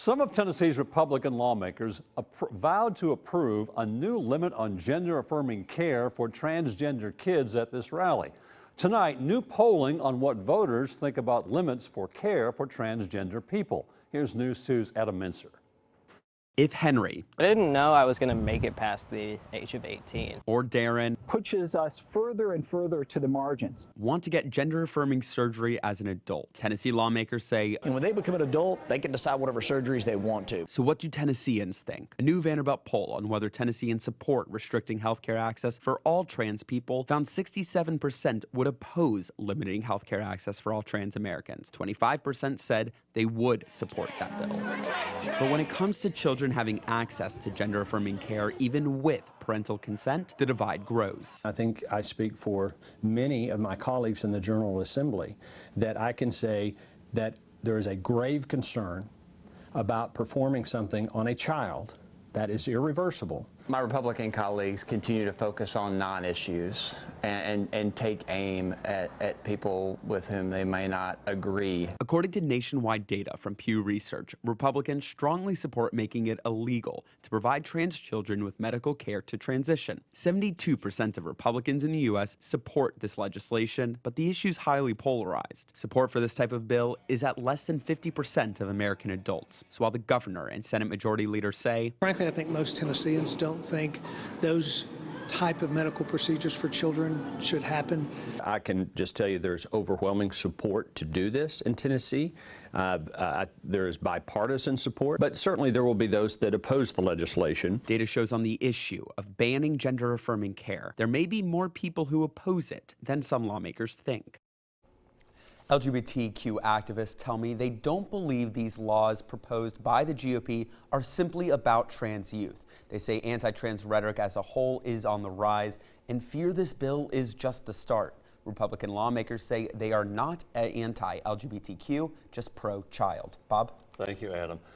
Some of Tennessee's Republican lawmakers vowed to approve a new limit on gender-affirming care for transgender kids at this rally. Tonight, new polling on what voters think about limits for care for transgender people. Here's News 2's Adam Mincer. If Henry, I didn't know I was going to make it past the age of 18. or Darren pushes us further and further to the margins. Want to get gender-affirming surgery as an adult, Tennessee lawmakers say, and when they become an adult, they can decide whatever surgeries they want to. So what do Tennesseans think? A new Vanderbilt poll on whether Tennesseans support restricting healthcare access for all trans people found 67% would oppose limiting healthcare access for all trans Americans. 25% said they would support that bill. But when it comes to children having access to gender-affirming care, even with parental consent, the divide grows. I think I speak for many of my colleagues in the General Assembly that I can say that there is a grave concern about performing something on a child that is irreversible. My Republican colleagues continue to focus on non-issues and take aim at people with whom they may not agree. According to nationwide data from Pew Research, Republicans strongly support making it illegal to provide trans children with medical care to transition. 72% of Republicans in the U.S. support this legislation, but the issue's highly polarized. Support for this type of bill is at less than 50% of American adults. So while the governor and Senate Majority Leader say, frankly, I think most Tennesseans don't think those type of medical procedures for children should happen. I can just tell you there's overwhelming support to do this in Tennessee. There is bipartisan support, but certainly there will be those that oppose the legislation. Data shows on the issue of banning gender-affirming care, there may be more people who oppose it than some lawmakers think. LGBTQ activists tell me they don't believe these laws proposed by the GOP are simply about trans youth. They say anti-trans rhetoric as a whole is on the rise and fear this bill is just the start. Republican lawmakers say they are not anti-LGBTQ, just pro-child. Bob? Thank you, Adam.